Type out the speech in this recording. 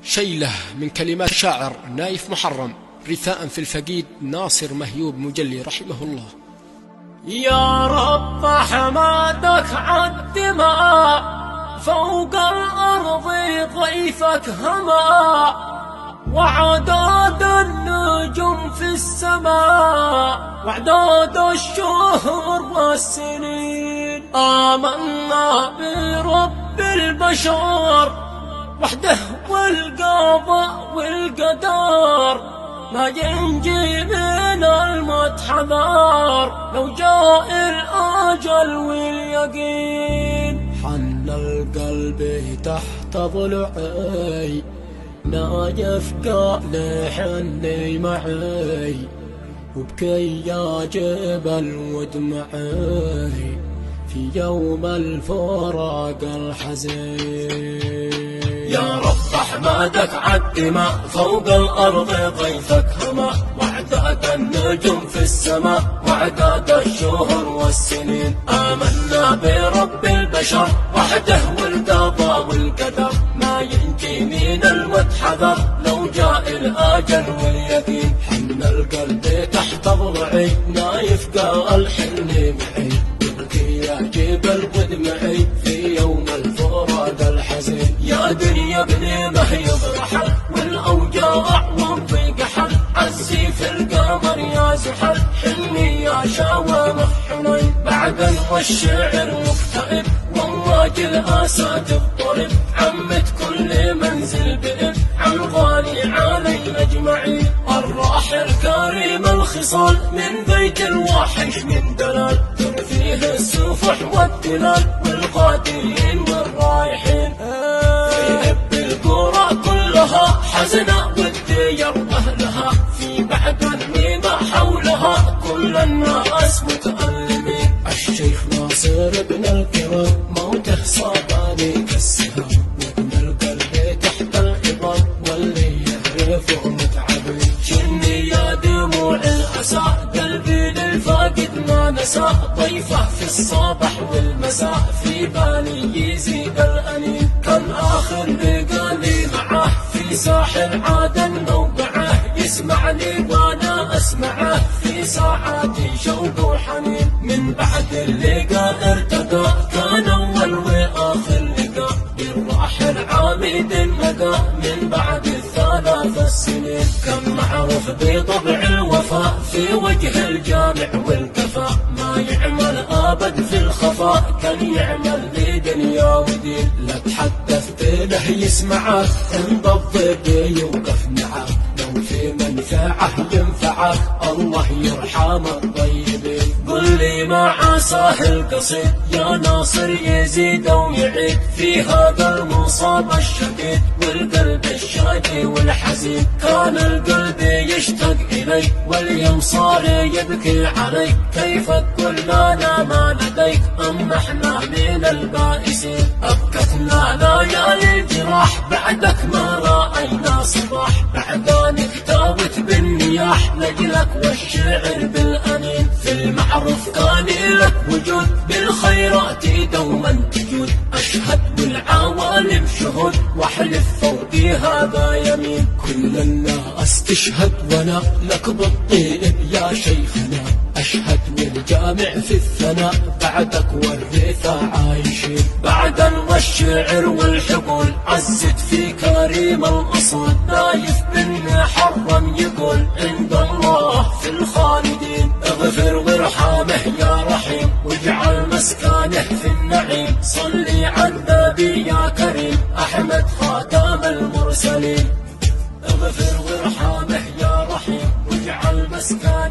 شيلة من كلمات شاعر نايف محرم، رثاء في الفقيد ناصر مهيوب مجلي رحمه الله. يا رب حمادك عالدماء، فوق الأرض ضيفك هما، وعداد النجوم في السماء، وعداد الشهور والسنين. آمنا برب البشر وحده والقضاء والقدر، ما ينجي من الموت حذار لو جاء الأجل واليقين. حن القلب تحت ضلعي، نايف قال حني معي، وبكي يا جبل ودمعي في يوم الفراق الحزين. يا رب حمادك عالدماء، فوق الأرض ضيفك هما، وعداد النجوم في السماء، وعداد الشهور والسنين. آمنا برب البشر وحده والقضاء والقدر، ما ينجي من الموت حذر لو جاء الأجل واليقين. حن القلب تحت ضلعي، نايف قال حني معي، وبكي يا جبل ودمعي في يوم الفراق الحزين. يا دنيا ابني مهيب رحل، والأوجاع والضيق حل، عزي في القمر يا زحل، حني يا شاوم حنين. بعد والشعر مكتئب، ومواج الآسى تضطرب، عمت كل منزل بئب، عالغالي علي أجمعين. الراحل كريم الخصال، من بيت الواحش من دلال، فيه السفح والدلال، والغادرين والرايحين. حزنا والدير واهلها، في بعد النيمة حولها كل الناس متألمين. الشيخ ناصر ابن الكرام، موته صابني كالسهام، وابن القلب تحت العظام، واللي يعرفه متعبين. شني يا دموع الأسى، قلبي للفاقد ما نسى، ضيفه في الصباح والمساء، في بالي يزيد الأنين. كان آخر لقاني معاه في ساحل عدن موقعه، يسمعني وانا اسمعه في ساعاتي شوق وحنين. من بعد اللقاء ارتقى، كان اول واخر لقاء، بالراحل عامد النقى، من بعد الثلاث السنين. كان معروف بطبع الوفاء، في وجه الجامع والكفاء، ما يعمل ابد في الخفاء، كان يعمل لدنيا ودين. لا تحدثت له يسمعك، انضبط يوقف معك، لو في منفعه ينفعك، الله يرحم الطيبين. قل لي ما عساه القصيد يا ناصر يزيد ويعيد، في هذا المصاب الشديد والقلب الشاكي والحزين. كان القلب يشتاق إلي، واليوم صار يبكي علي، كيف تقول لنا ما لديك، أما احنا من البائسين. أبكتنا ليالي الجراح، بعدك ما رأينا صباح، بعدانك تابت بالنياح، لجلك والشعر بالأنين. في المعروف كان لك وجود، بالخيرات دوما تجود، أشهد بالعوالم شهود، واحلف فوقي هذا يمين. كل الناس تشهد وانا لك بالطيب يا شيخنا، أشهد والجامع في الثناء، بعدك والرثا عايشين. بعدا والشعر والحقول، عزت في كريم الأصول، نايف بن محرم يقول عند الله في الخالدين. اغفر وارحمه يا رحيم، واجعل مسكانه في النعيم، صلي على النبي يا كريم، أحمد خاتم المرسلين. اغفر وارحمه يا رحيم، واجعل مسكانه